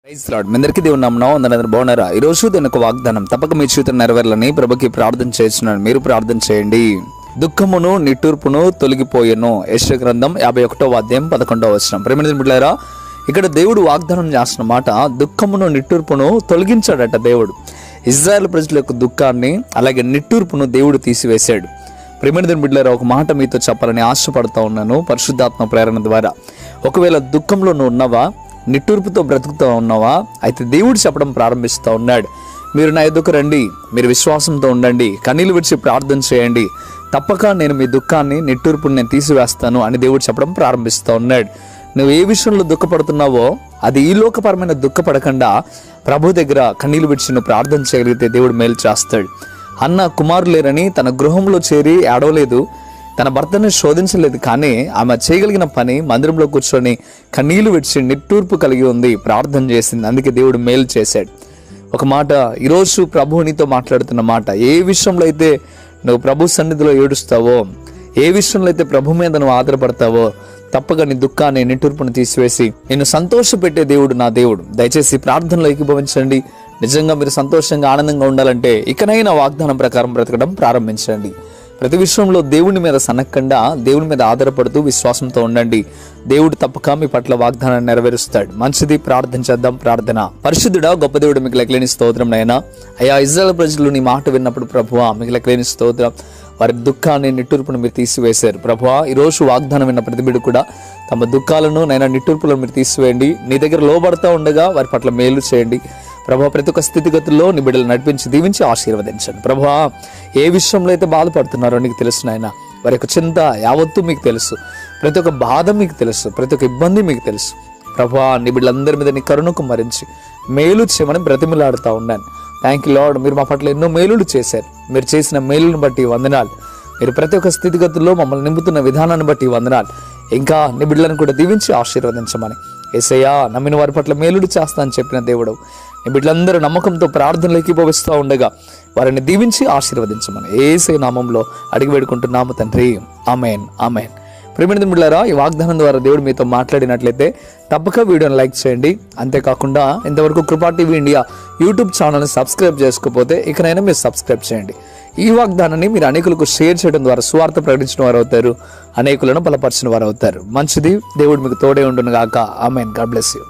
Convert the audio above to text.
Praise lord. మీ అందరికీ దేవుని నామమున అందరూ బాగున్నారా? ఈరోజు దీని ఒక వాగ్దానం తప్పక మీ జీవితం నెరవేరాలని ప్రభుకి ప్రార్థన చేస్తున్నాను. మీరు ప్రార్థన చేయండి. దుఃఖమును నిట్టూర్పును తొలగిపోయెను. యెషయా గ్రంథం 51వ అధ్యాయం 11వ వచనం. ప్రియమైన బిడ్డలారా, ఇక్కడ దేవుడు వాగ్దానం చేస్తున్న మాట, దుఃఖమును నిట్టూర్పును తొలగించాడట దేవుడు. ఇజ్రాయెల్ ప్రజల యొక్క దుఃఖాన్ని అలాగే నిట్టూర్పును దేవుడు తీసివేశాడు. ప్రియమైన బిడ్డలారా, ఒక మాట మీతో చెప్పాలని ఆశపడుతూ ఉన్నాను పరిశుద్ధాత్మ ప్రేరణ ద్వారా. ఒకవేళ దుఃఖంలో నువ్వు ఉన్నావా, నిట్టూర్పుతో బ్రతుకుతూ ఉన్నావా, అయితే దేవుడు చెప్పడం ప్రారంభిస్తూ ఉన్నాడు, మీరు నా ఎదుకు రండి, మీరు విశ్వాసంతో ఉండండి, కన్నీళ్ళు విడిచి ప్రార్థన చేయండి, తప్పక నేను మీ దుఃఖాన్ని నిట్టూర్పుని నేను తీసివేస్తాను అని దేవుడు చెప్పడం ప్రారంభిస్తూ ఉన్నాడు. నువ్వు ఏ విషయంలో దుఃఖపడుతున్నావో అది ఈ లోకపరమైన దుఃఖపడకుండా ప్రభు దగ్గర కన్నీళ్ళు విడిచి నువ్వు ప్రార్థన చేయగలిగితే దేవుడు మేలు చేస్తాడు. అన్న కుమారు లేరని తన గృహంలో చేరి ఏడవలేదు, తన భర్తను శోధించలేదు, కానీ ఆమె చేయగలిగిన పని మందిరంలో కూర్చొని కన్నీళ్లు విడిచి నిట్టూర్పు కలిగి ఉంది, ప్రార్థన చేసింది. అందుకే దేవుడు మేలు చేశాడు. ఒక మాట ఈరోజు ప్రభువు నీతో మాట్లాడుతున్న మాట, ఏ విషయంలో అయితే నువ్వు ప్రభు సన్నిధిలో ఏడుస్తావో, ఏ విషయంలో అయితే ప్రభు మీద నువ్వు ఆధారపడతావో, తప్పక నీ దుఃఖాన్ని నిట్టూర్పును తీసివేసి నిన్ను సంతోషపెట్టే దేవుడు నా దేవుడు. దయచేసి ప్రార్థనలో ఏకీభవించండి. నిజంగా మీరు సంతోషంగా ఆనందంగా ఉండాలంటే ఇకనైనా వాగ్దానం ప్రకారం బ్రతకడం ప్రారంభించండి. ప్రతి విషయంలో దేవుని మీద సనక్కండా దేవుని మీద ఆధారపడుతూ విశ్వాసంతో ఉండండి. దేవుడు తప్పక మీ పట్ల వాగ్దానాన్ని నెరవేరుస్తాడు. మంచిది, ప్రార్థన చేద్దాం. ప్రార్థన. పరిశుద్ధుడా గొప్ప దేవుడు, మీకు లెక్కలేని స్తోత్రం నాయనా. అయ్యా, ఇజ్రాయెల్ ప్రజలు నీ మాట విన్నప్పుడు ప్రభువా మీకు లెక్కలేని స్తోత్రం. వారి దుఃఖాన్ని నిట్టూర్పును మీరు తీసివేశారు ప్రభువా. ఈరోజు వాగ్దానం విన్న ప్రతి బిడ్డ కూడా తమ దుఃఖాలను నైనా నిట్టూర్పులను మీరు తీసివేయండి. నీ దగ్గర లోబడతా ఉండగా వారి పట్ల మేలు చేయండి ప్రభువా. ప్రతి ఒక్క స్థితిగతుల్లో నీ బిడ్డలు నడిపించి దీవించి ఆశీర్వదించండి ప్రభువా. ఏ విషయంలో అయితే బాధపడుతున్నారో నీకు తెలుసు నాయన. వారి యొక్క చింత యావత్తు మీకు తెలుసు, ప్రతి ఒక్క బాధ మీకు తెలుసు, ప్రతి ఒక్క ఇబ్బంది మీకు తెలుసు ప్రభువా. నీ బిడ్డలందరి మీద నీ కరుణకు మరించి మేలు చేయమని బ్రతిమిలాడుతూ ఉన్నాను. Thank you lord. మీరు మా పట్ల ఎన్నో మేలులు చేశారు. మీరు చేసిన మేలును బట్టి వందనాలు. మీరు ప్రతి ఒక్క స్థితిగతుల్లో మమ్మల్ని నింపుతున్న విధానాన్ని బట్టి వందనాలు. ఇంకా నీ బిడ్డలను కూడా దీవించి ఆశీర్వదించమని యేసయ్యా, నమ్మిన వారి పట్ల మేలుడు చేస్తా అని చెప్పిన దేవుడు, నీ బిడ్డలందరూ నమ్మకంతో ప్రార్థనలు ఏకీభవిస్తూ ఉండగా వారిని దీవించి ఆశీర్వదించమని యేసయ్య నామంలో అడిగి వేడుకుంటున్నాము తండ్రి. ఆమేన్, ఆమేన్. ప్రియమైన బిడ్డలారా, ఈ వాగ్దానం ద్వారా దేవుడు మీతో మాట్లాడినట్లయితే తప్పక వీడియోని లైక్ చేయండి. అంతేకాకుండా ఇంతవరకు కృపా టీవీ ఇండియా యూట్యూబ్ ఛానల్ని సబ్స్క్రైబ్ చేసుకోకపోతే ఇకనైనా మీరు సబ్స్క్రైబ్ చేయండి. ఈ వాగ్దానాన్ని మీరు అనేకులకు షేర్ చేయడం ద్వారా సువార్త ప్రకటించిన వారు అవుతారు, అనేకులను బలపరిచిన వారు అవుతారు. మంచిది, దేవుడు మీకు తోడే ఉండును గాక. ఆమేన్. God bless you.